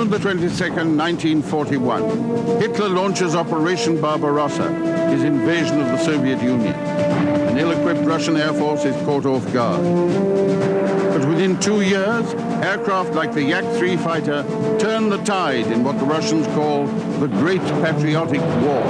November 22nd, 1941, Hitler launches Operation Barbarossa, his invasion of the Soviet Union. An ill-equipped Russian Air Force is caught off guard. But within 2 years, aircraft like the Yak-3 fighter turn the tide in what the Russians call the Great Patriotic War.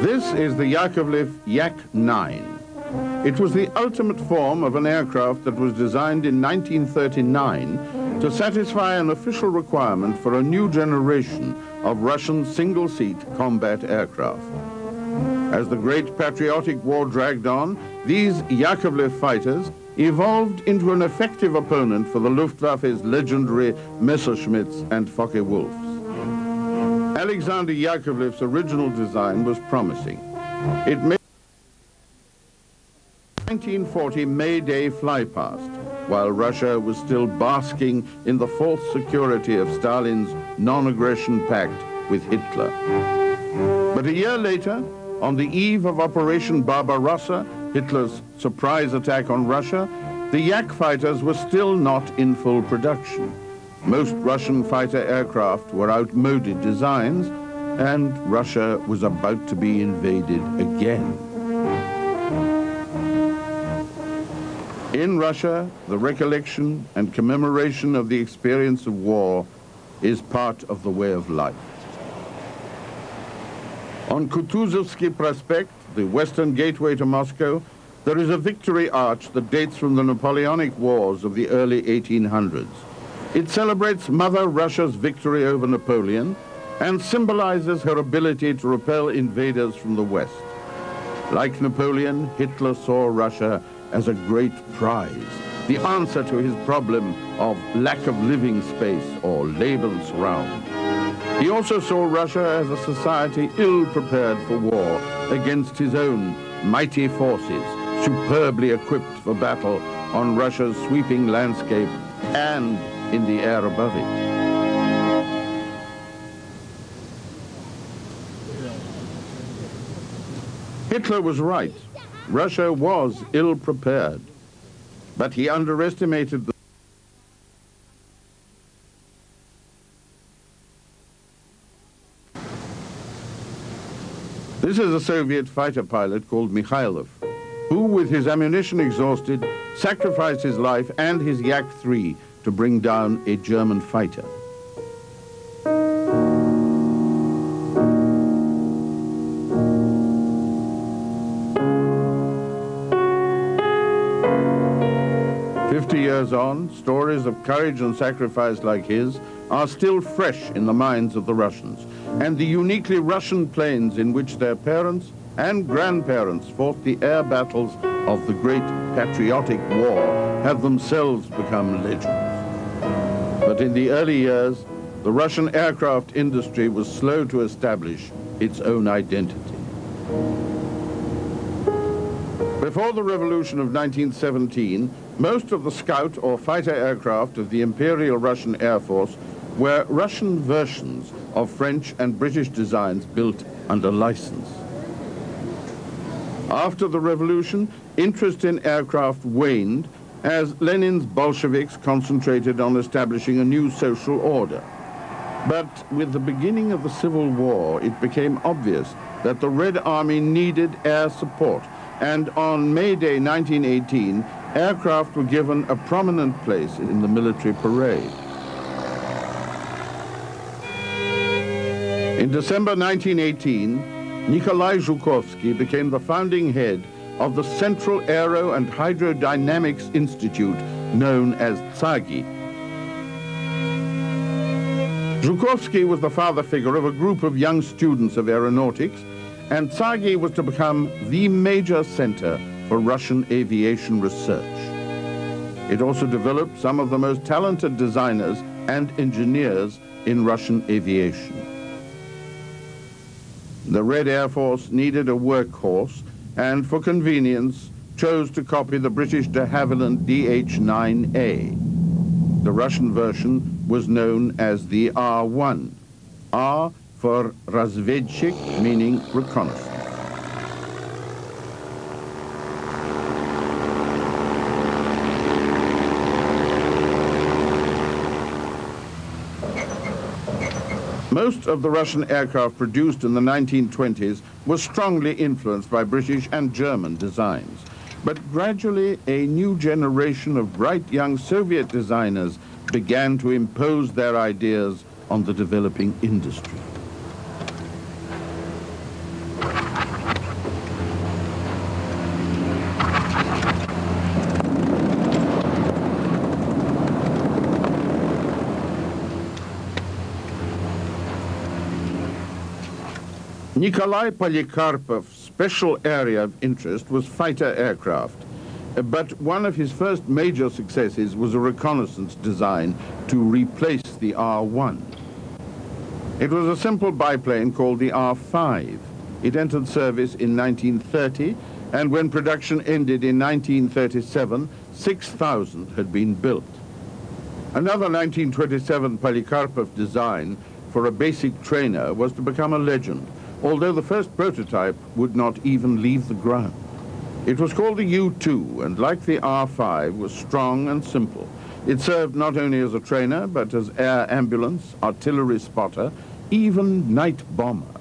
This is the Yakovlev Yak-9. It was the ultimate form of an aircraft that was designed in 1939 to satisfy an official requirement for a new generation of Russian single-seat combat aircraft. As the Great Patriotic War dragged on, these Yakovlev fighters evolved into an effective opponent for the Luftwaffe's legendary Messerschmitts and Focke-Wulfs. Alexander Yakovlev's original design was promising. It made 1940 May Day flypast, while Russia was still basking in the false security of Stalin's non-aggression pact with Hitler. But a year later, on the eve of Operation Barbarossa, Hitler's surprise attack on Russia, the Yak fighters were still not in full production. Most Russian fighter aircraft were outmoded designs, and Russia was about to be invaded again. In Russia, the recollection and commemoration of the experience of war is part of the way of life. On Kutuzovsky Prospect, the western gateway to Moscow, there is a victory arch that dates from the Napoleonic Wars of the early 1800s. It celebrates Mother Russia's victory over Napoleon and symbolizes her ability to repel invaders from the West. Like Napoleon, Hitler saw Russia as a great prize, the answer to his problem of lack of living space, or Lebensraum. He also saw Russia as a society ill-prepared for war against his own mighty forces, superbly equipped for battle on Russia's sweeping landscape and in the air above it. Hitler was right. Russia was ill-prepared, but he underestimated the This is a Soviet fighter pilot called Mikhailov, who, with his ammunition exhausted, sacrificed his life and his Yak-3 to bring down a German fighter. Years on, stories of courage and sacrifice like his are still fresh in the minds of the Russians, and the uniquely Russian planes in which their parents and grandparents fought the air battles of the Great Patriotic War have themselves become legends. But in the early years, the Russian aircraft industry was slow to establish its own identity. Before the revolution of 1917, most of the scout or fighter aircraft of the Imperial Russian Air Force were Russian versions of French and British designs built under license. After the revolution, interest in aircraft waned as Lenin's Bolsheviks concentrated on establishing a new social order. But with the beginning of the Civil War, it became obvious that the Red Army needed air support, and on May Day 1918, aircraft were given a prominent place in the military parade. In December 1918, Nikolai Zhukovsky became the founding head of the Central Aero and Hydrodynamics Institute, known as TSAGI. Zhukovsky was the father figure of a group of young students of aeronautics, and TSAGI was to become the major center for Russian aviation research. It also developed some of the most talented designers and engineers in Russian aviation. The Red Air Force needed a workhorse, and for convenience, chose to copy the British de Havilland DH-9A. The Russian version was known as the R1. R for razvedchik, meaning reconnaissance. Most of the Russian aircraft produced in the 1920s were strongly influenced by British and German designs. But gradually, a new generation of bright young Soviet designers began to impose their ideas on the developing industry. Nikolai Polikarpov's special area of interest was fighter aircraft, but one of his first major successes was a reconnaissance design to replace the R-1. It was a simple biplane called the R-5. It entered service in 1930, and when production ended in 1937, 6,000 had been built. Another 1927 Polikarpov design for a basic trainer was to become a legend, although the first prototype would not even leave the ground. It was called the U2, and like the R5, was strong and simple. It served not only as a trainer, but as air ambulance, artillery spotter, even night bomber.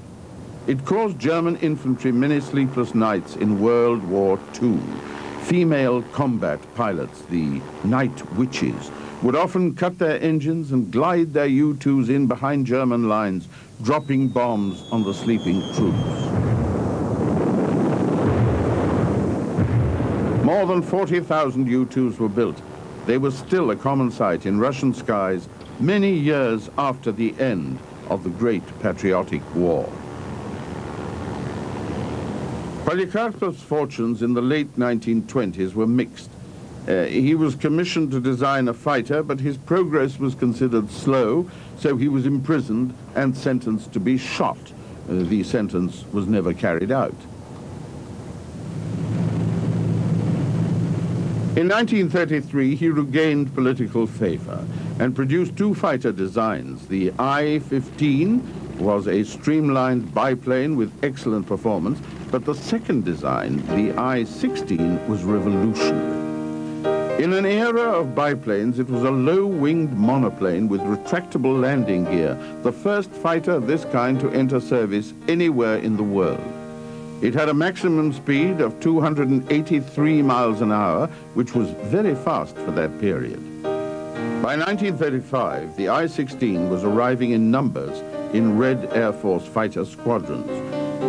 It caused German infantry many sleepless nights in World War II. Female combat pilots, the night witches, would often cut their engines and glide their U-2s in behind German lines, dropping bombs on the sleeping troops. More than 40,000 U-2s were built. They were still a common sight in Russian skies many years after the end of the Great Patriotic War. Polikarpov's fortunes in the late 1920s were mixed. He was commissioned to design a fighter, but his progress was considered slow, so he was imprisoned and sentenced to be shot. The sentence was never carried out. In 1933, he regained political favor and produced two fighter designs. The I-15 was a streamlined biplane with excellent performance, but the second design, the I-16, was revolutionary. In an era of biplanes, it was a low-winged monoplane with retractable landing gear, the first fighter of this kind to enter service anywhere in the world. It had a maximum speed of 283 miles an hour, which was very fast for that period. By 1935, the I-16 was arriving in numbers in Red Air Force fighter squadrons,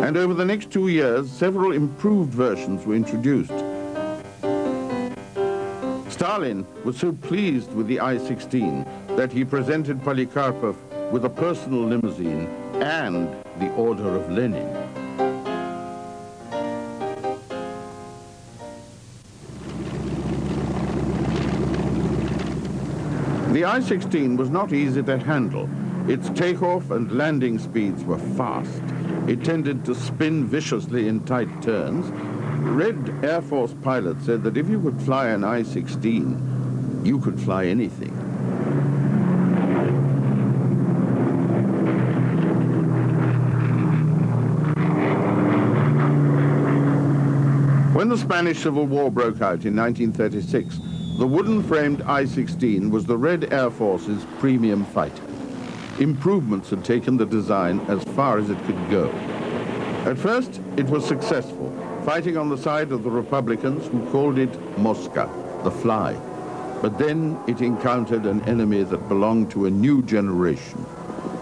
and over the next 2 years, several improved versions were introduced. Stalin was so pleased with the I-16 that he presented Polikarpov with a personal limousine and the Order of Lenin. The I-16 was not easy to handle. Its takeoff and landing speeds were fast. It tended to spin viciously in tight turns. Red Air Force pilots said that if you could fly an I-16, you could fly anything. When the Spanish Civil War broke out in 1936, the wooden-framed I-16 was the Red Air Force's premium fighter. Improvements had taken the design as far as it could go. At first, it was successful, fighting on the side of the Republicans who called it Mosca, the fly. But then it encountered an enemy that belonged to a new generation.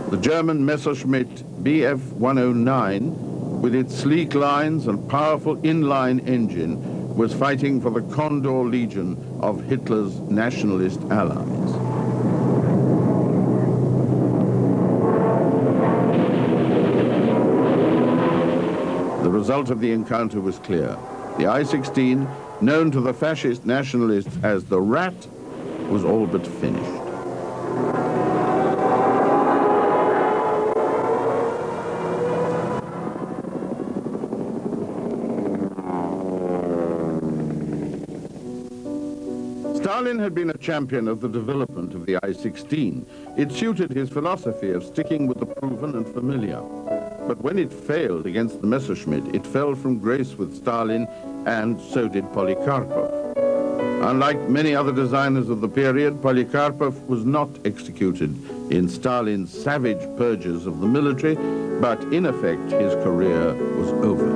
The German Messerschmitt Bf-109, with its sleek lines and powerful inline engine, was fighting for the Condor Legion of Hitler's nationalist allies. The result of the encounter was clear. The I-16, known to the fascist nationalists as the Rat, was all but finished. Stalin had been a champion of the development of the I-16. It suited his philosophy of sticking with the proven and familiar. But when it failed against the Messerschmitt, it fell from grace with Stalin, and so did Polikarpov. Unlike many other designers of the period, Polikarpov was not executed in Stalin's savage purges of the military, but in effect his career was over.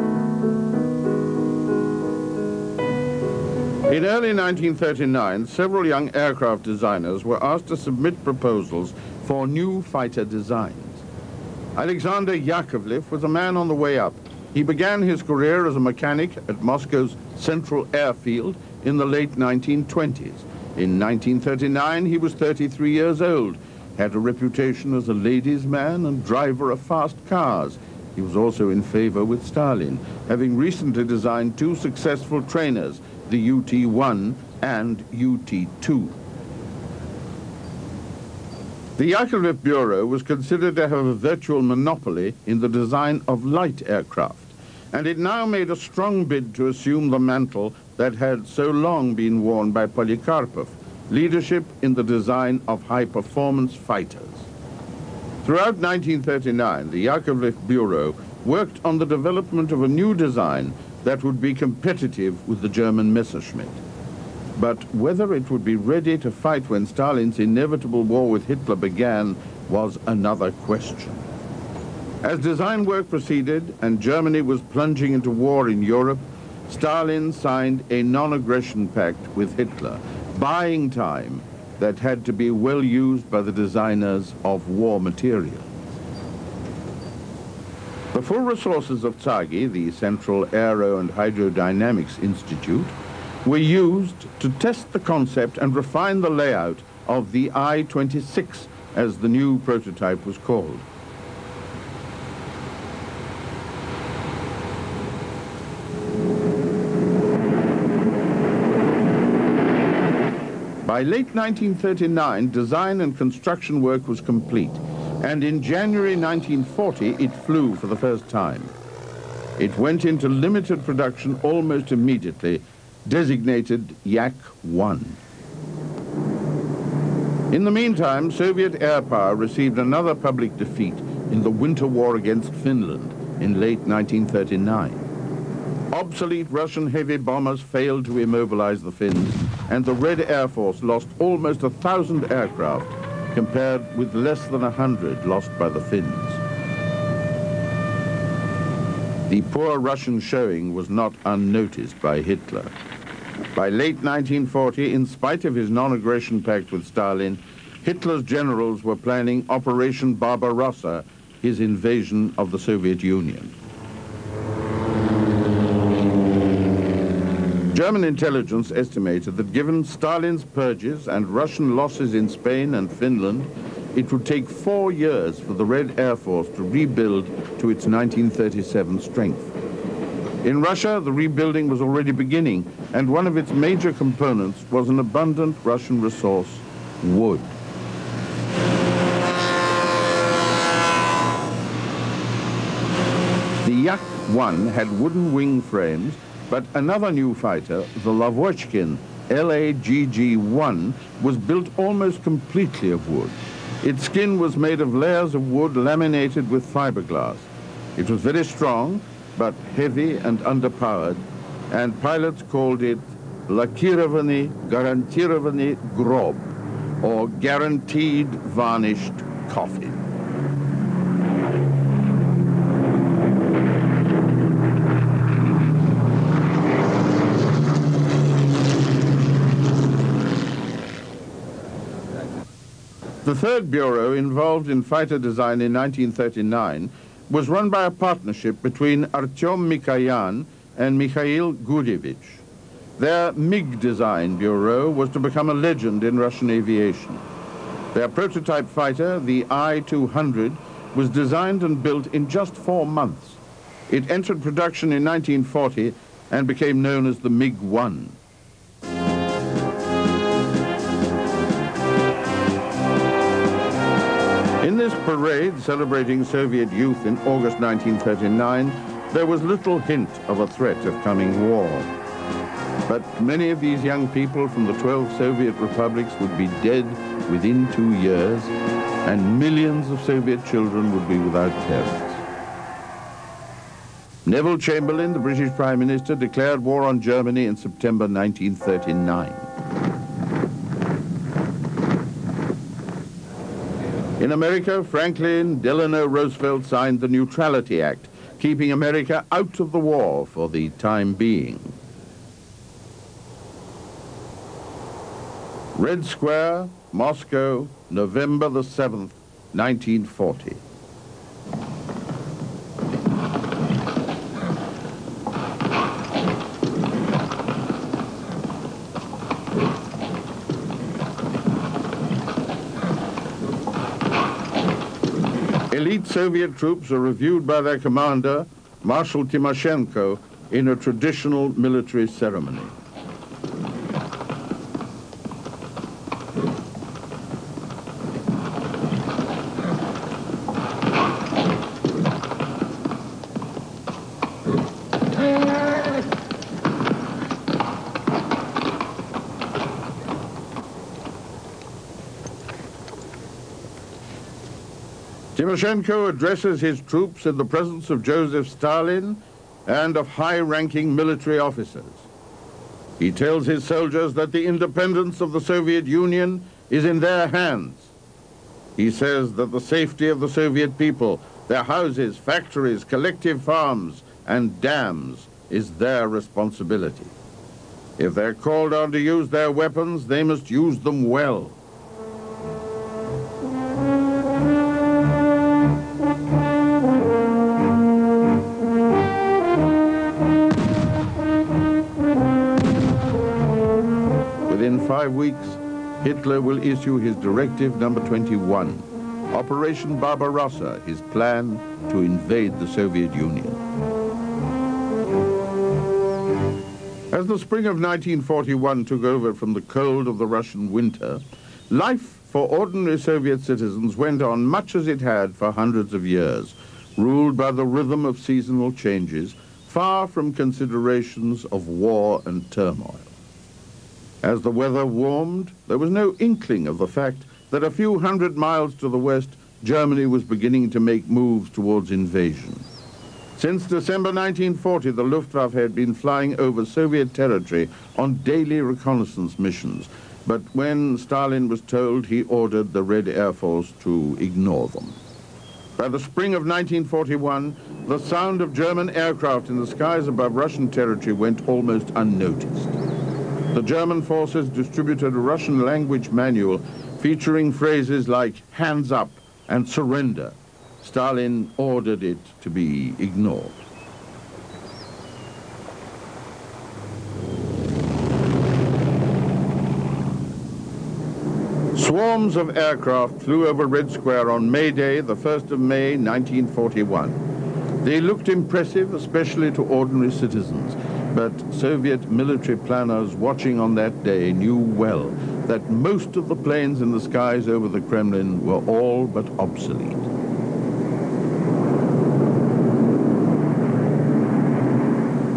In early 1939, several young aircraft designers were asked to submit proposals for new fighter designs. Alexander Yakovlev was a man on the way up. He began his career as a mechanic at Moscow's Central Airfield in the late 1920s. In 1939, he was 33 years old, had a reputation as a ladies' man and driver of fast cars. He was also in favor with Stalin, having recently designed two successful trainers, the UT-1 and UT-2. The Yakovlev Bureau was considered to have a virtual monopoly in the design of light aircraft, and it now made a strong bid to assume the mantle that had so long been worn by Polikarpov, leadership in the design of high-performance fighters. Throughout 1939, the Yakovlev Bureau worked on the development of a new design that would be competitive with the German Messerschmitt. But whether it would be ready to fight when Stalin's inevitable war with Hitler began was another question. As design work proceeded and Germany was plunging into war in Europe, Stalin signed a non-aggression pact with Hitler, buying time that had to be well used by the designers of war material. The full resources of TsAGI, the Central Aero and Hydrodynamics Institute, were used to test the concept and refine the layout of the I-26, as the new prototype was called. By late 1939, design and construction work was complete, and in January 1940, it flew for the first time. It went into limited production almost immediately, designated Yak-1. In the meantime, Soviet air power received another public defeat in the winter war against Finland in late 1939. Obsolete Russian heavy bombers failed to immobilize the Finns, and the Red Air Force lost almost 1,000 aircraft, compared with less than 100 lost by the Finns. The poor Russian showing was not unnoticed by Hitler. By late 1940, in spite of his non-aggression pact with Stalin, Hitler's generals were planning Operation Barbarossa, his invasion of the Soviet Union. German intelligence estimated that given Stalin's purges and Russian losses in Spain and Finland, it would take 4 years for the Red Air Force to rebuild to its 1937 strength. In Russia, the rebuilding was already beginning, and one of its major components was an abundant Russian resource, wood. The Yak-1 had wooden wing frames, but another new fighter, the Lavochkin LAGG-1, was built almost completely of wood. Its skin was made of layers of wood laminated with fiberglass. It was very strong, but heavy and underpowered, and pilots called it Lakirovanny Garantированный Grob, or guaranteed varnished coffin. The third bureau involved in fighter design in 1939 was run by a partnership between Artyom Mikoyan and Mikhail Gurevich. Their MiG design bureau was to become a legend in Russian aviation. Their prototype fighter, the I-200, was designed and built in just 4 months. It entered production in 1940 and became known as the MiG-1. In this parade celebrating Soviet youth in August 1939, there was little hint of a threat of coming war. But many of these young people from the 12 Soviet republics would be dead within 2 years, and millions of Soviet children would be without parents. Neville Chamberlain, the British Prime Minister, declared war on Germany in September 1939. In America, Franklin Delano Roosevelt signed the Neutrality Act, keeping America out of the war for the time being. Red Square, Moscow, November the 7th, 1940. Elite Soviet troops are reviewed by their commander, Marshal Timoshenko, in a traditional military ceremony. Timoshenko addresses his troops in the presence of Joseph Stalin and of high-ranking military officers. He tells his soldiers that the independence of the Soviet Union is in their hands. He says that the safety of the Soviet people, their houses, factories, collective farms, and dams is their responsibility. If they're called on to use their weapons, they must use them well. Within 5 weeks, Hitler will issue his Directive Number 21, Operation Barbarossa, his plan to invade the Soviet Union. As the spring of 1941 took over from the cold of the Russian winter, life for ordinary Soviet citizens went on much as it had for hundreds of years, ruled by the rhythm of seasonal changes, far from considerations of war and turmoil. As the weather warmed, there was no inkling of the fact that a few hundred miles to the west, Germany was beginning to make moves towards invasion. Since December 1940, the Luftwaffe had been flying over Soviet territory on daily reconnaissance missions, but when Stalin was told, he ordered the Red Air Force to ignore them. By the spring of 1941, the sound of German aircraft in the skies above Russian territory went almost unnoticed. The German forces distributed a Russian language manual featuring phrases like "hands up" and "surrender." Stalin ordered it to be ignored. Swarms of aircraft flew over Red Square on May Day, the 1st of May, 1941. They looked impressive, especially to ordinary citizens. But Soviet military planners watching on that day knew well that most of the planes in the skies over the Kremlin were all but obsolete.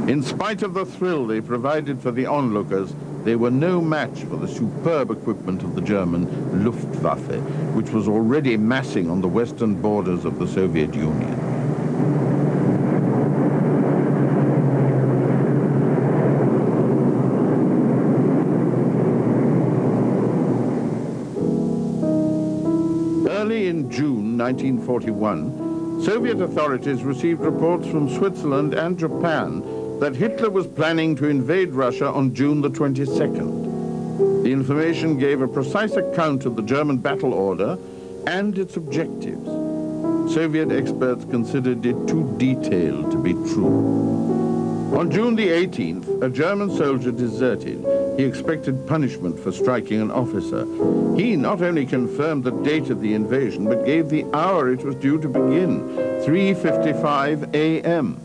In spite of the thrill they provided for the onlookers, they were no match for the superb equipment of the German Luftwaffe, which was already massing on the western borders of the Soviet Union. Early in June 1941, Soviet authorities received reports from Switzerland and Japan that Hitler was planning to invade Russia on June the 22nd. The information gave a precise account of the German battle order and its objectives. Soviet experts considered it too detailed to be true. On June the 18th, a German soldier deserted. He expected punishment for striking an officer. He not only confirmed the date of the invasion, but gave the hour it was due to begin, 3:55 a.m.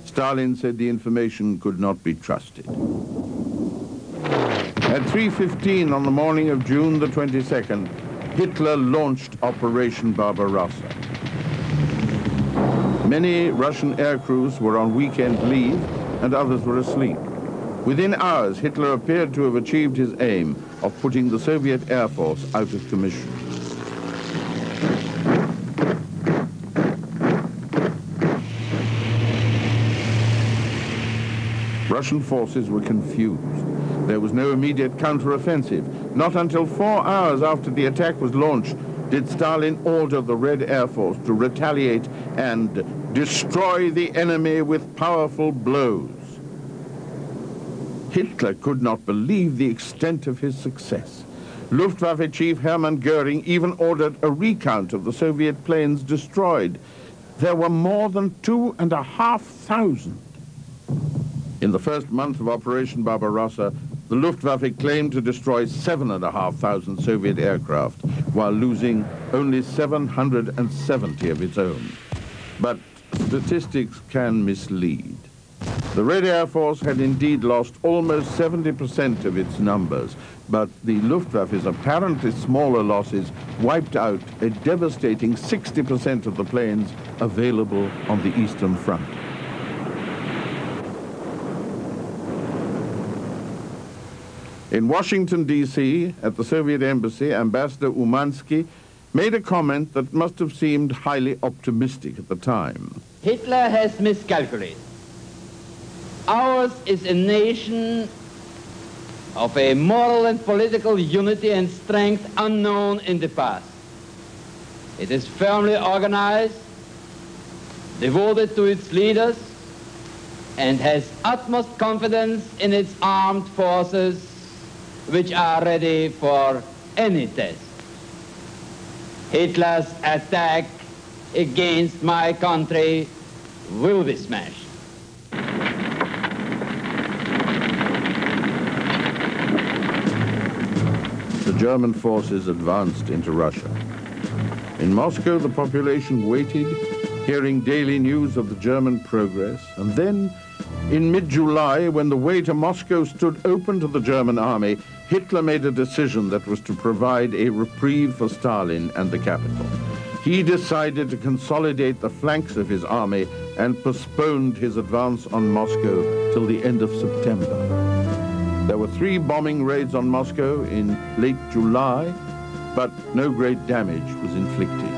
Stalin said the information could not be trusted. At 3:15 on the morning of June the 22nd, Hitler launched Operation Barbarossa. Many Russian air crews were on weekend leave and others were asleep. Within hours, Hitler appeared to have achieved his aim of putting the Soviet Air Force out of commission. Russian forces were confused. There was no immediate counter-offensive. Not until 4 hours after the attack was launched did Stalin order the Red Air Force to retaliate and destroy the enemy with powerful blows. Hitler could not believe the extent of his success. Luftwaffe Chief Hermann Göring even ordered a recount of the Soviet planes destroyed. There were more than 2,500. In the first month of Operation Barbarossa, the Luftwaffe claimed to destroy 7,500 Soviet aircraft, while losing only 770 of its own. But statistics can mislead. The Red Air Force had indeed lost almost 70% of its numbers, but the Luftwaffe's apparently smaller losses wiped out a devastating 60% of the planes available on the Eastern Front. In Washington, D.C., at the Soviet embassy, Ambassador Umansky made a comment that must have seemed highly optimistic at the time. Hitler has miscalculated. Ours is a nation of a moral and political unity and strength unknown in the past. It is firmly organized, devoted to its leaders, and has utmost confidence in its armed forces, which are ready for any test. Hitler's attack against my country will be smashed. The German forces advanced into Russia. In Moscow, the population waited, hearing daily news of the German progress, and then, in mid-July, when the way to Moscow stood open to the German army, Hitler made a decision that was to provide a reprieve for Stalin and the capital. He decided to consolidate the flanks of his army and postponed his advance on Moscow till the end of September. There were 3 bombing raids on Moscow in late July, but no great damage was inflicted.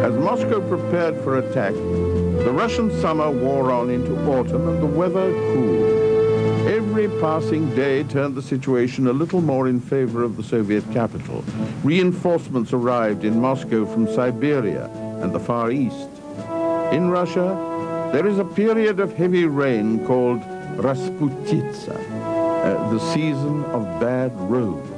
As Moscow prepared for attack, the Russian summer wore on into autumn and the weather cooled. Every passing day turned the situation a little more in favor of the Soviet capital. Reinforcements arrived in Moscow from Siberia and the Far East. In Russia, there is a period of heavy rain called Rasputitsa, the season of bad roads.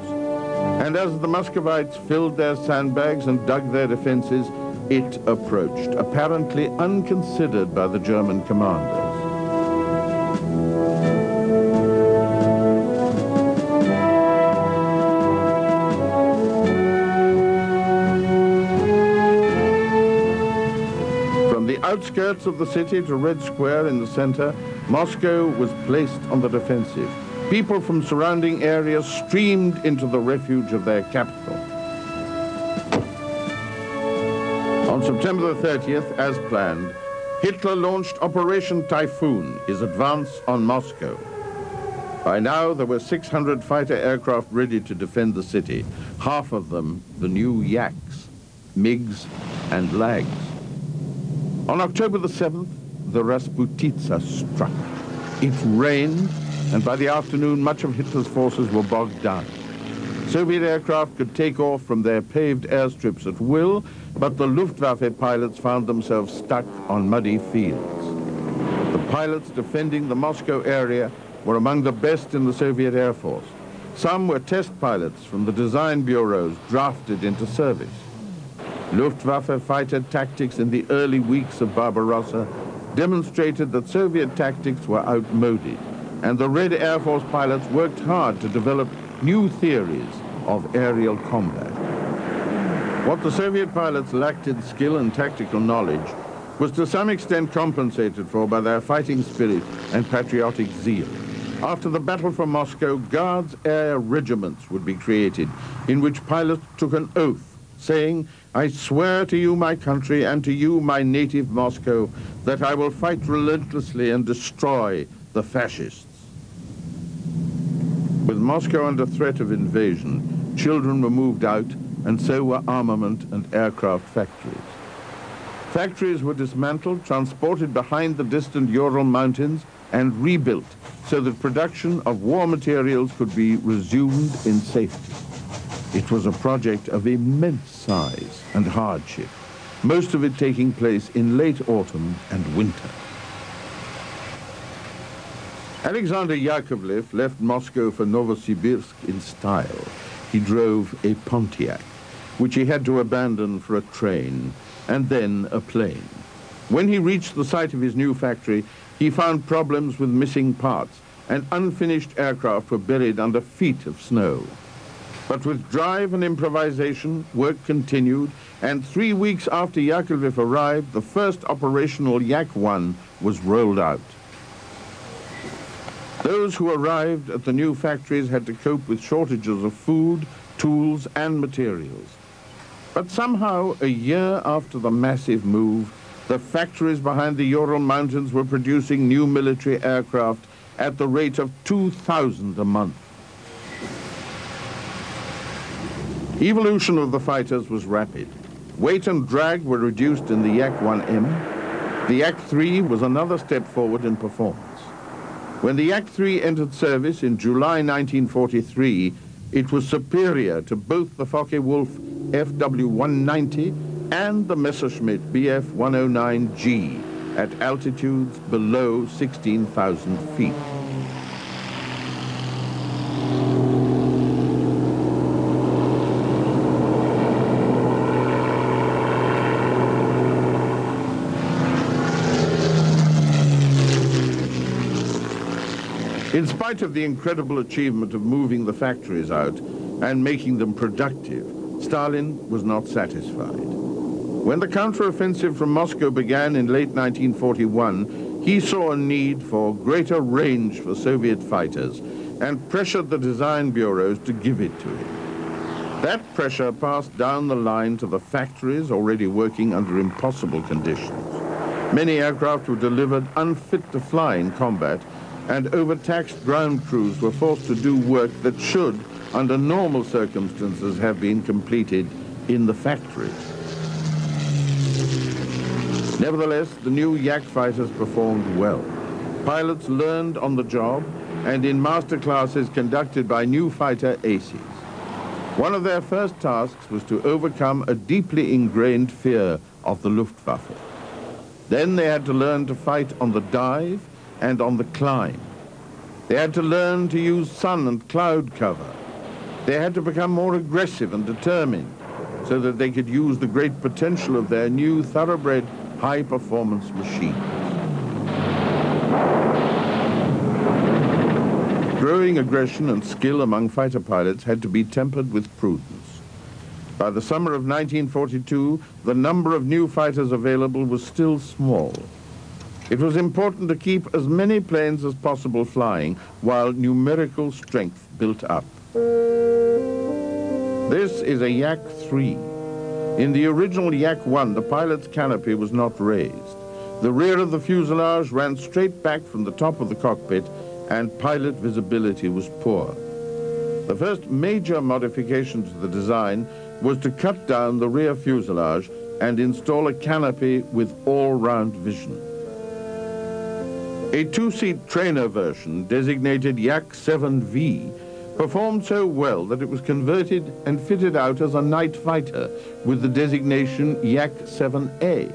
And as the Muscovites filled their sandbags and dug their defenses, it approached, apparently unconsidered by the German commanders. From the outskirts of the city to Red Square in the center, Moscow was placed on the defensive. People from surrounding areas streamed into the refuge of their capital. On September the 30th, as planned, Hitler launched Operation Typhoon, his advance on Moscow. By now, there were 600 fighter aircraft ready to defend the city, half of them the new Yaks, MiGs, and Lags. On October the 7th, the Rasputitsa struck. It rained, and by the afternoon, much of Hitler's forces were bogged down. Soviet aircraft could take off from their paved airstrips at will, but the Luftwaffe pilots found themselves stuck on muddy fields. The pilots defending the Moscow area were among the best in the Soviet Air Force. Some were test pilots from the design bureaus drafted into service. Luftwaffe fighter tactics in the early weeks of Barbarossa demonstrated that Soviet tactics were outmoded, and the Red Air Force pilots worked hard to develop new theories of aerial combat. What the Soviet pilots lacked in skill and tactical knowledge was to some extent compensated for by their fighting spirit and patriotic zeal. After the battle for Moscow, Guards Air regiments would be created, in which pilots took an oath, saying, "I swear to you, my country, and to you, my native Moscow, that I will fight relentlessly and destroy the fascists." With Moscow under threat of invasion, children were moved out, and so were armament and aircraft factories. Factories were dismantled, transported behind the distant Ural Mountains, and rebuilt so that production of war materials could be resumed in safety. It was a project of immense size and hardship, most of it taking place in late autumn and winter. Alexander Yakovlev left Moscow for Novosibirsk in style. He drove a Pontiac, which he had to abandon for a train, and then a plane. When he reached the site of his new factory, he found problems with missing parts, and unfinished aircraft were buried under feet of snow. But with drive and improvisation, work continued, and 3 weeks after Yakovlev arrived, the first operational Yak-1 was rolled out. Those who arrived at the new factories had to cope with shortages of food, tools, and materials. But somehow, a year after the massive move, the factories behind the Ural Mountains were producing new military aircraft at the rate of 2,000 a month. Evolution of the fighters was rapid. Weight and drag were reduced in the Yak-1M. The Yak-3 was another step forward in performance. When the Yak-3 entered service in July 1943, it was superior to both the Focke-Wulf FW-190 and the Messerschmitt Bf-109G at altitudes below 16,000 feet. In spite of the incredible achievement of moving the factories out and making them productive, Stalin was not satisfied. When the counteroffensive from Moscow began in late 1941, he saw a need for greater range for Soviet fighters and pressured the design bureaus to give it to him. That pressure passed down the line to the factories already working under impossible conditions. Many aircraft were delivered unfit to fly in combat, and overtaxed ground crews were forced to do work that should, under normal circumstances, have been completed in the factories. Nevertheless, the new Yak fighters performed well. Pilots learned on the job and in master classes conducted by new fighter aces. One of their first tasks was to overcome a deeply ingrained fear of the Luftwaffe. Then they had to learn to fight on the dive and on the climb. They had to learn to use sun and cloud cover. They had to become more aggressive and determined so that they could use the great potential of their new thoroughbred high-performance machine. Growing aggression and skill among fighter pilots had to be tempered with prudence. By the summer of 1942, the number of new fighters available was still small. It was important to keep as many planes as possible flying while numerical strength built up. This is a Yak-3. In the original Yak-1, the pilot's canopy was not raised. The rear of the fuselage ran straight back from the top of the cockpit, and pilot visibility was poor. The first major modification to the design was to cut down the rear fuselage and install a canopy with all-round vision. A two-seat trainer version, designated Yak-7V, performed so well that it was converted and fitted out as a night fighter with the designation Yak-7A.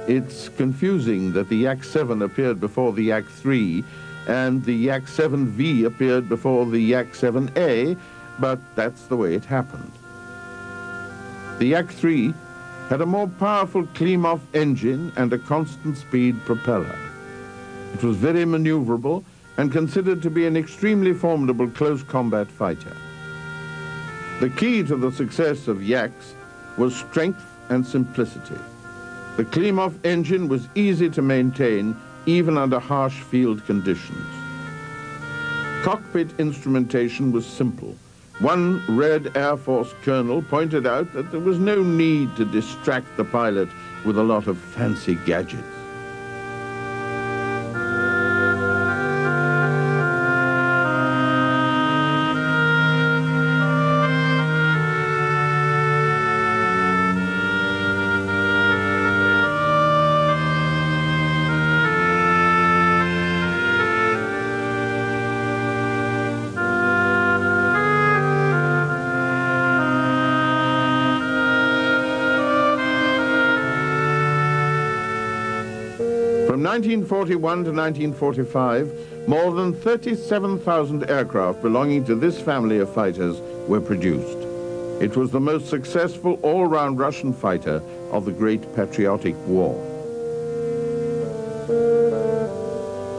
It's confusing that the Yak-7 appeared before the Yak-3 and the Yak-7V appeared before the Yak-7A, but that's the way it happened. The Yak-3 had a more powerful Klimov engine and a constant speed propeller. It was very maneuverable and considered to be an extremely formidable close combat fighter. The key to the success of Yaks was strength and simplicity. The Klimov engine was easy to maintain even under harsh field conditions. Cockpit instrumentation was simple. One Red Air Force colonel pointed out that there was no need to distract the pilot with a lot of fancy gadgets. 1941 to 1945, more than 37,000 aircraft belonging to this family of fighters were produced. It was the most successful all-round Russian fighter of the Great Patriotic War.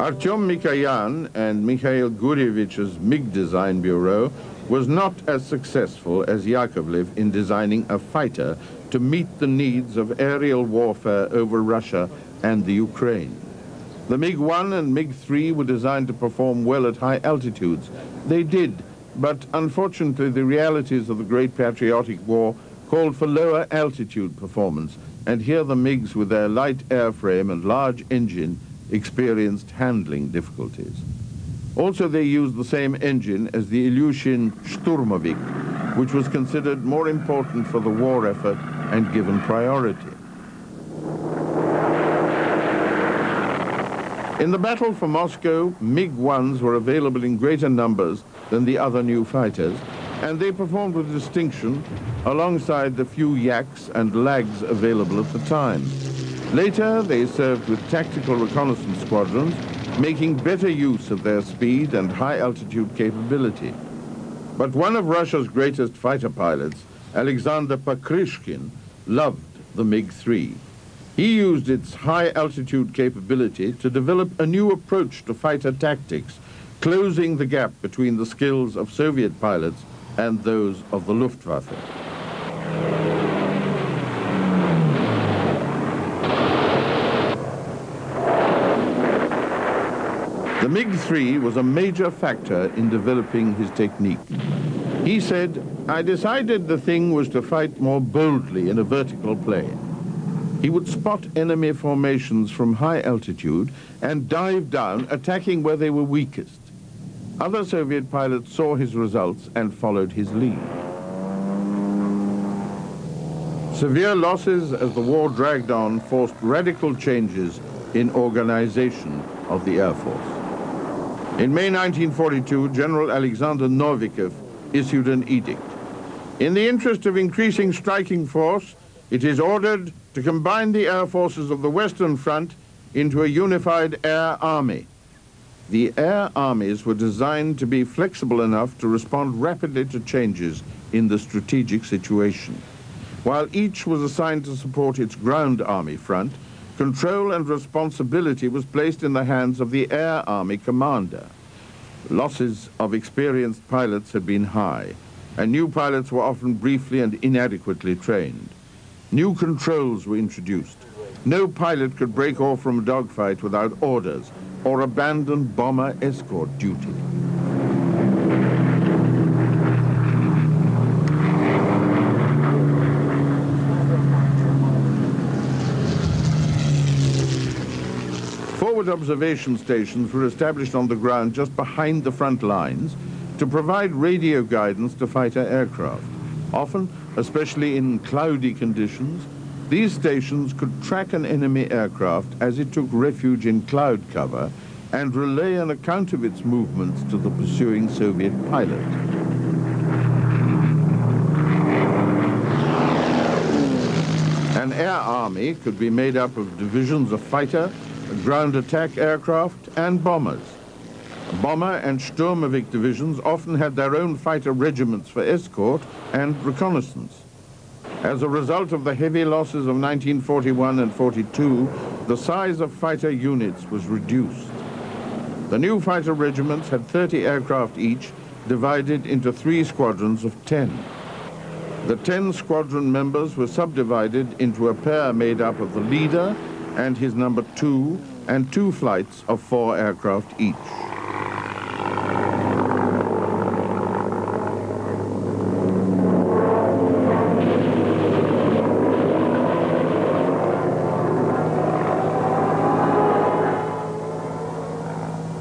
Artyom Mikoyan and Mikhail Gurievich's MiG design bureau was not as successful as Yakovlev in designing a fighter to meet the needs of aerial warfare over Russia and the Ukraine. The MiG-1 and MiG-3 were designed to perform well at high altitudes. They did, but unfortunately the realities of the Great Patriotic War called for lower altitude performance, and here the MiGs with their light airframe and large engine experienced handling difficulties. Also, they used the same engine as the Ilyushin Shturmovik, which was considered more important for the war effort and given priority. In the battle for Moscow, MiG-1s were available in greater numbers than the other new fighters, and they performed with distinction alongside the few Yaks and Lags available at the time. Later, they served with tactical reconnaissance squadrons, making better use of their speed and high-altitude capability. But one of Russia's greatest fighter pilots, Alexander Pokrishkin, loved the MiG-3. He used its high-altitude capability to develop a new approach to fighter tactics, closing the gap between the skills of Soviet pilots and those of the Luftwaffe. The MiG-3 was a major factor in developing his technique. He said, "I decided the thing was to fight more boldly in a vertical plane." He would spot enemy formations from high altitude and dive down, attacking where they were weakest. Other Soviet pilots saw his results and followed his lead. Severe losses as the war dragged on forced radical changes in organization of the Air Force. In May 1942, General Alexander Novikov issued an edict. In the interest of increasing striking force, it is ordered to combine the air forces of the Western Front into a unified air army. The air armies were designed to be flexible enough to respond rapidly to changes in the strategic situation. While each was assigned to support its ground army front, control and responsibility was placed in the hands of the Air Army commander. Losses of experienced pilots had been high, and new pilots were often briefly and inadequately trained. New controls were introduced. No pilot could break off from a dogfight without orders or abandon bomber escort duty. Forward observation stations were established on the ground just behind the front lines to provide radio guidance to fighter aircraft. Often, especially in cloudy conditions, these stations could track an enemy aircraft as it took refuge in cloud cover and relay an account of its movements to the pursuing Soviet pilot. An air army could be made up of divisions of fighter, ground attack aircraft, and bombers. Bomber and Sturmovik divisions often had their own fighter regiments for escort and reconnaissance. As a result of the heavy losses of 1941 and 42, the size of fighter units was reduced. The new fighter regiments had 30 aircraft each, divided into 3 squadrons of 10. The 10 squadron members were subdivided into a pair made up of the leader and his number 2, and 2 flights of 4 aircraft each.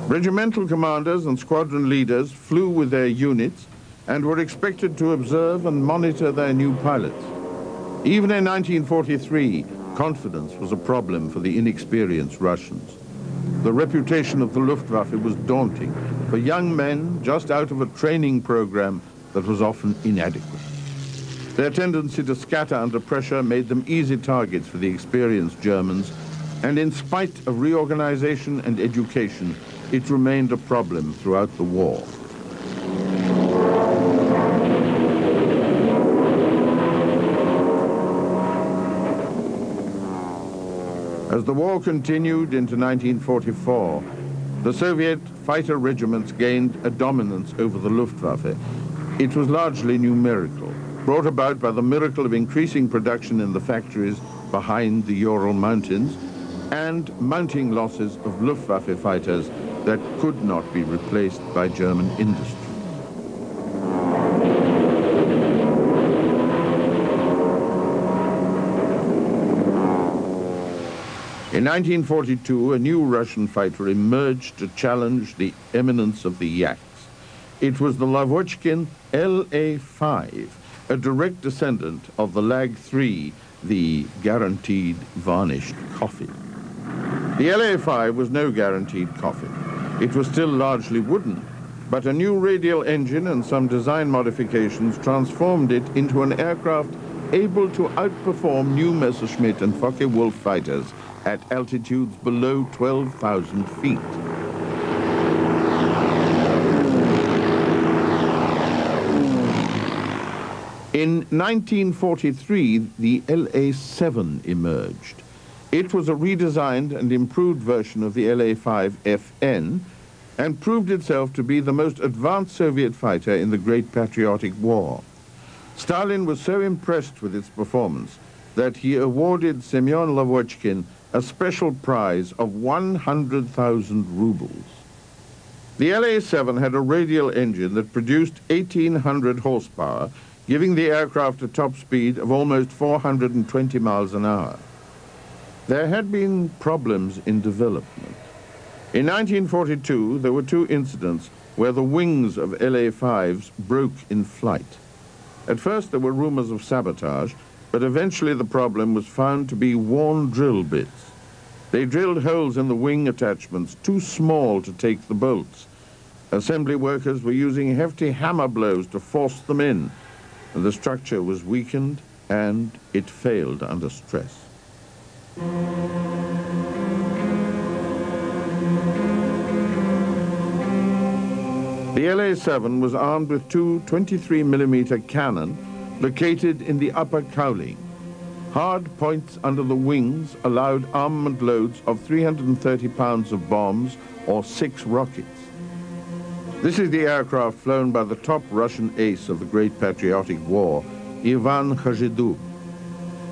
Regimental commanders and squadron leaders flew with their units and were expected to observe and monitor their new pilots. Even in 1943, confidence was a problem for the inexperienced Russians. The reputation of the Luftwaffe was daunting for young men just out of a training program that was often inadequate. Their tendency to scatter under pressure made them easy targets for the experienced Germans, And in spite of reorganization and education, it remained a problem throughout the war. As the war continued into 1944, the Soviet fighter regiments gained a dominance over the Luftwaffe. It was largely numerical, brought about by the miracle of increasing production in the factories behind the Ural Mountains and mounting losses of Luftwaffe fighters that could not be replaced by German industry. In 1942, a new Russian fighter emerged to challenge the eminence of the Yaks. It was the Lavochkin LA-5, a direct descendant of the Lag-3, the guaranteed varnished coffin. The LA-5 was no guaranteed coffin. It was still largely wooden, but a new radial engine and some design modifications transformed it into an aircraft able to outperform new Messerschmitt and Focke-Wulf fighters at altitudes below 12,000 feet. In 1943, the LA-7 emerged. It was a redesigned and improved version of the LA-5FN and proved itself to be the most advanced Soviet fighter in the Great Patriotic War. Stalin was so impressed with its performance that he awarded Semyon Lavochkin a special prize of 100,000 rubles. The LA-7 had a radial engine that produced 1,800 horsepower, giving the aircraft a top speed of almost 420 miles an hour. There had been problems in development. In 1942, there were two incidents where the wings of LA-5s broke in flight. At first, there were rumors of sabotage, but eventually the problem was found to be worn drill bits. They drilled holes in the wing attachments too small to take the bolts. Assembly workers were using hefty hammer blows to force them in, and the structure was weakened and it failed under stress. The LA-7 was armed with two 23mm cannon located in the upper cowling. Hard points under the wings allowed armament loads of 330 pounds of bombs or 6 rockets. This is the aircraft flown by the top Russian ace of the Great Patriotic War, Ivan Khazhedub.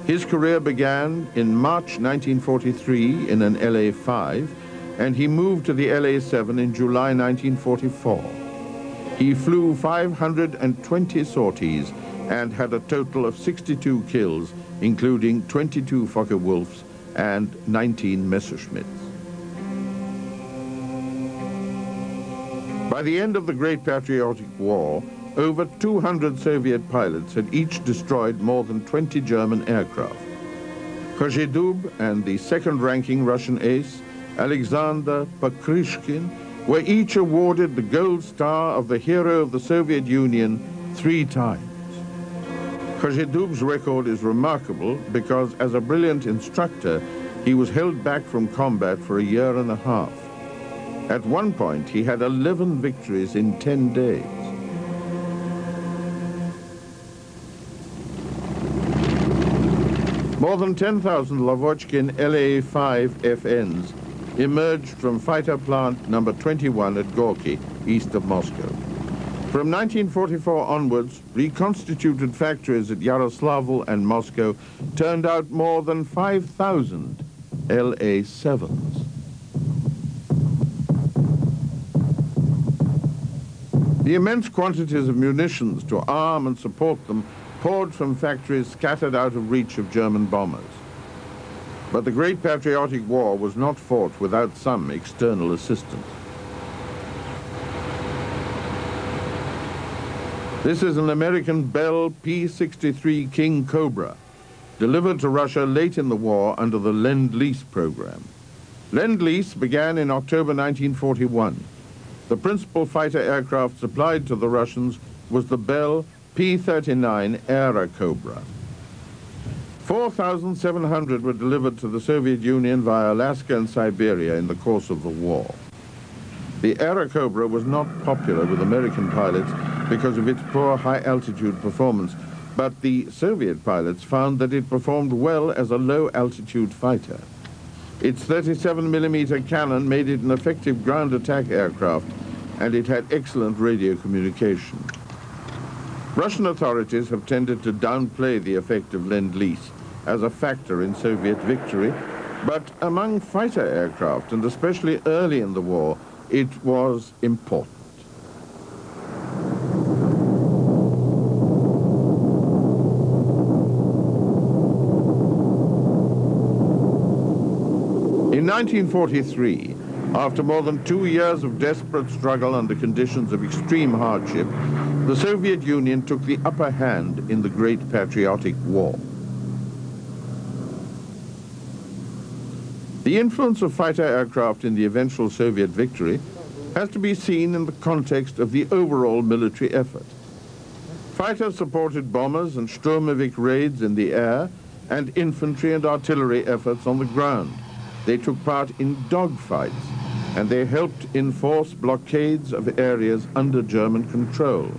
His career began in March 1943 in an LA-5, and he moved to the LA-7 in July 1944. He flew 520 sorties and had a total of 62 kills, including 22 Focke-Wulfs and 19 Messerschmitts. By the end of the Great Patriotic War, over 200 Soviet pilots had each destroyed more than 20 German aircraft. Khazhedub and the second-ranking Russian ace, Alexander Pakryshkin, were each awarded the Gold Star of the Hero of the Soviet Union 3 times. Khazhedub's record is remarkable because, as a brilliant instructor, he was held back from combat for a year and a half. At one point, he had 11 victories in 10 days. More than 10,000 Lavochkin LA-5 FNs emerged from fighter plant number 21 at Gorky, east of Moscow. From 1944 onwards, reconstituted factories at Yaroslavl and Moscow turned out more than 5,000 LA-7s. The immense quantities of munitions to arm and support them poured from factories scattered out of reach of German bombers. But the Great Patriotic War was not fought without some external assistance. This is an American Bell P-63 King Cobra, delivered to Russia late in the war under the Lend-Lease program. Lend-Lease began in October 1941. The principal fighter aircraft supplied to the Russians was the Bell P-39 Era Cobra. 4,700 were delivered to the Soviet Union via Alaska and Siberia in the course of the war. The Airacobra was not popular with American pilots because of its poor high-altitude performance, but the Soviet pilots found that it performed well as a low-altitude fighter. Its 37mm cannon made it an effective ground attack aircraft, and it had excellent radio communication. Russian authorities have tended to downplay the effect of Lend-Lease as a factor in Soviet victory, but among fighter aircraft, and especially early in the war, it was important. In 1943, after more than 2 years of desperate struggle under conditions of extreme hardship, the Soviet Union took the upper hand in the Great Patriotic War. The influence of fighter aircraft in the eventual Soviet victory has to be seen in the context of the overall military effort. Fighters supported bombers and Sturmovik raids in the air and infantry and artillery efforts on the ground. They took part in dogfights, and they helped enforce blockades of areas under German control.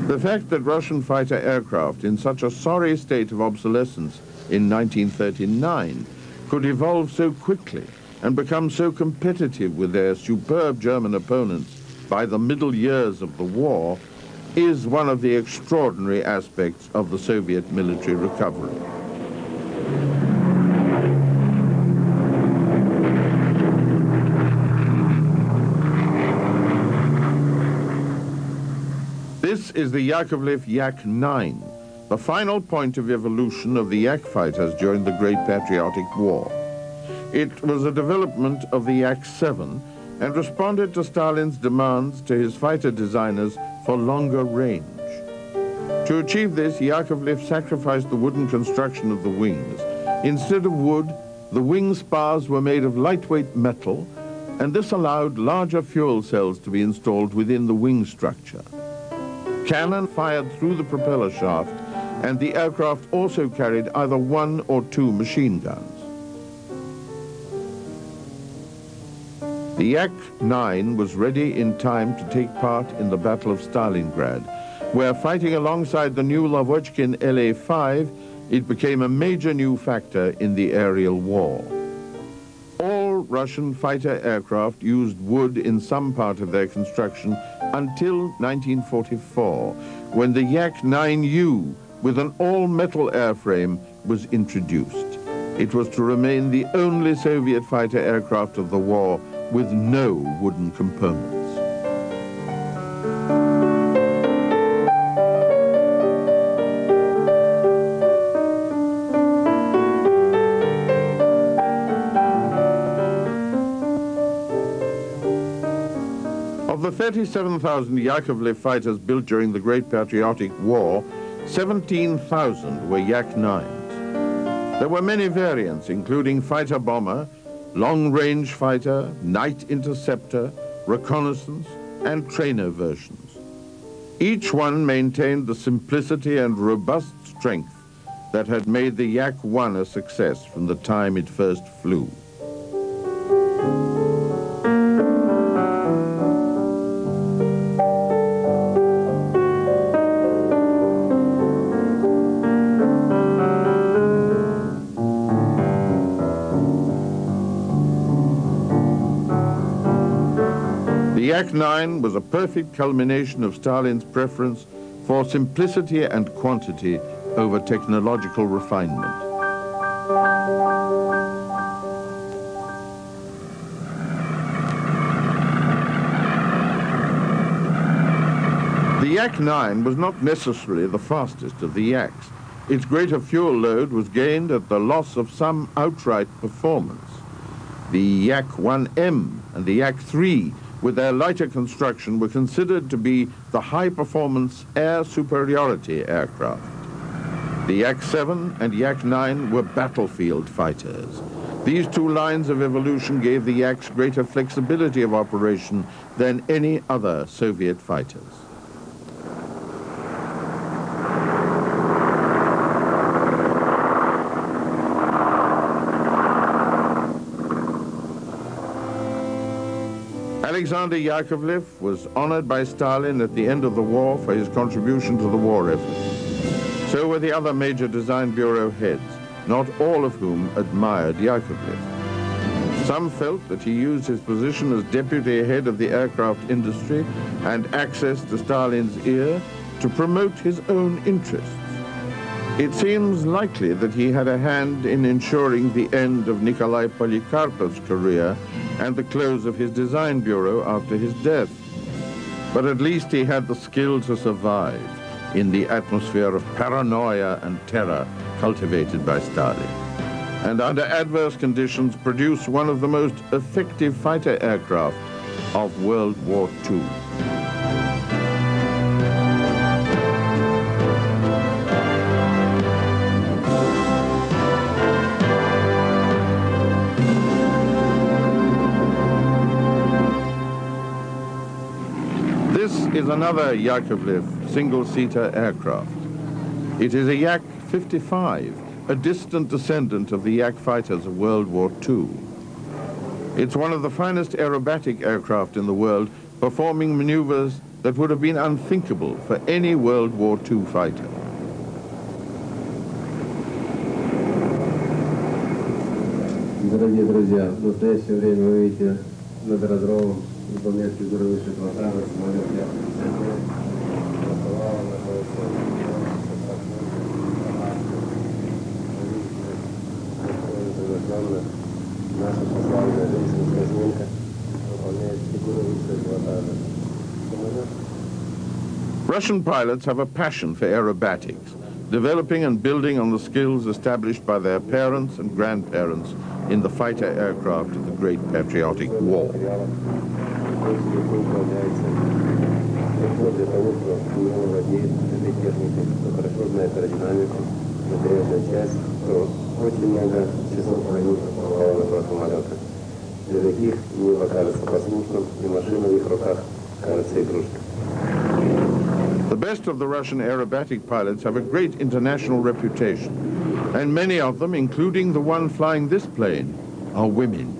The fact that Russian fighter aircraft, in such a sorry state of obsolescence in 1939, could evolve so quickly and become so competitive with their superb German opponents by the middle years of the war is one of the extraordinary aspects of the Soviet military recovery. This is the Yakovlev Yak-9, the final point of evolution of the Yak fighters during the Great Patriotic War. It was a development of the Yak-7 and responded to Stalin's demands to his fighter designers for longer range. To achieve this, Yakovlev sacrificed the wooden construction of the wings. Instead of wood, the wing spars were made of lightweight metal, and this allowed larger fuel cells to be installed within the wing structure. Cannon fired through the propeller shaft, and the aircraft also carried either 1 or 2 machine guns. The Yak-9 was ready in time to take part in the Battle of Stalingrad, where fighting alongside the new Lavochkin La-5, it became a major new factor in the aerial war. All Russian fighter aircraft used wood in some part of their construction until 1944, when the Yak-9U with an all-metal airframe was introduced. It was to remain the only Soviet fighter aircraft of the war with no wooden components. Of the 37,000 Yakovlev fighters built during the Great Patriotic War, 17,000 were Yak-9s. There were many variants, including fighter bomber, long-range fighter, night interceptor, reconnaissance, and trainer versions. Each one maintained the simplicity and robust strength that had made the Yak-1 a success from the time it first flew. The Yak-9 was a perfect culmination of Stalin's preference for simplicity and quantity over technological refinement. The Yak-9 was not necessarily the fastest of the Yaks. Its greater fuel load was gained at the loss of some outright performance. The Yak-1M and the Yak-3, with their lighter construction, were considered to be the high-performance air superiority aircraft. The Yak-7 and Yak-9 were battlefield fighters. These two lines of evolution gave the Yaks greater flexibility of operation than any other Soviet fighters. Alexander Yakovlev was honored by Stalin at the end of the war for his contribution to the war effort. So were the other major design bureau heads, not all of whom admired Yakovlev. Some felt that he used his position as deputy head of the aircraft industry and access to Stalin's ear to promote his own interests. It seems likely that he had a hand in ensuring the end of Nikolai Polikarpov's career and the close of his design bureau after his death. But at least he had the skill to survive in the atmosphere of paranoia and terror cultivated by Stalin, and under adverse conditions produce one of the most effective fighter aircraft of World War II. This is another Yakovlev single-seater aircraft. It is a Yak-55, a distant descendant of the Yak fighters of World War II. It's one of the finest aerobatic aircraft in the world, performing maneuvers that would have been unthinkable for any World War II fighter. Дорогие друзья, в настоящее время вы видите над аэродромом выполняющий выше квадрата самолет наша прославленная женщина-косминка выполняет фигуру выше квадрата самолет. Russian pilots have a passion for aerobatics, developing and building on the skills established by their parents and grandparents in the fighter aircraft of the Great Patriotic War. The best of the Russian aerobatic pilots have a great international reputation, and many of them, including the one flying this plane, are women.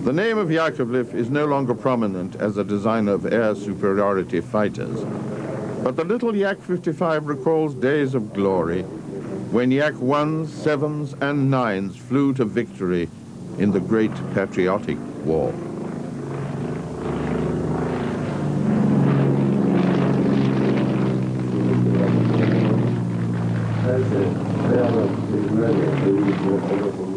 The name of Yakovlev is no longer prominent as a designer of air superiority fighters, but the little Yak-55 recalls days of glory when Yak-1s, 7s, and 9s flew to victory in the Great Patriotic War. Дальше прямо перед нами вы видите вертолет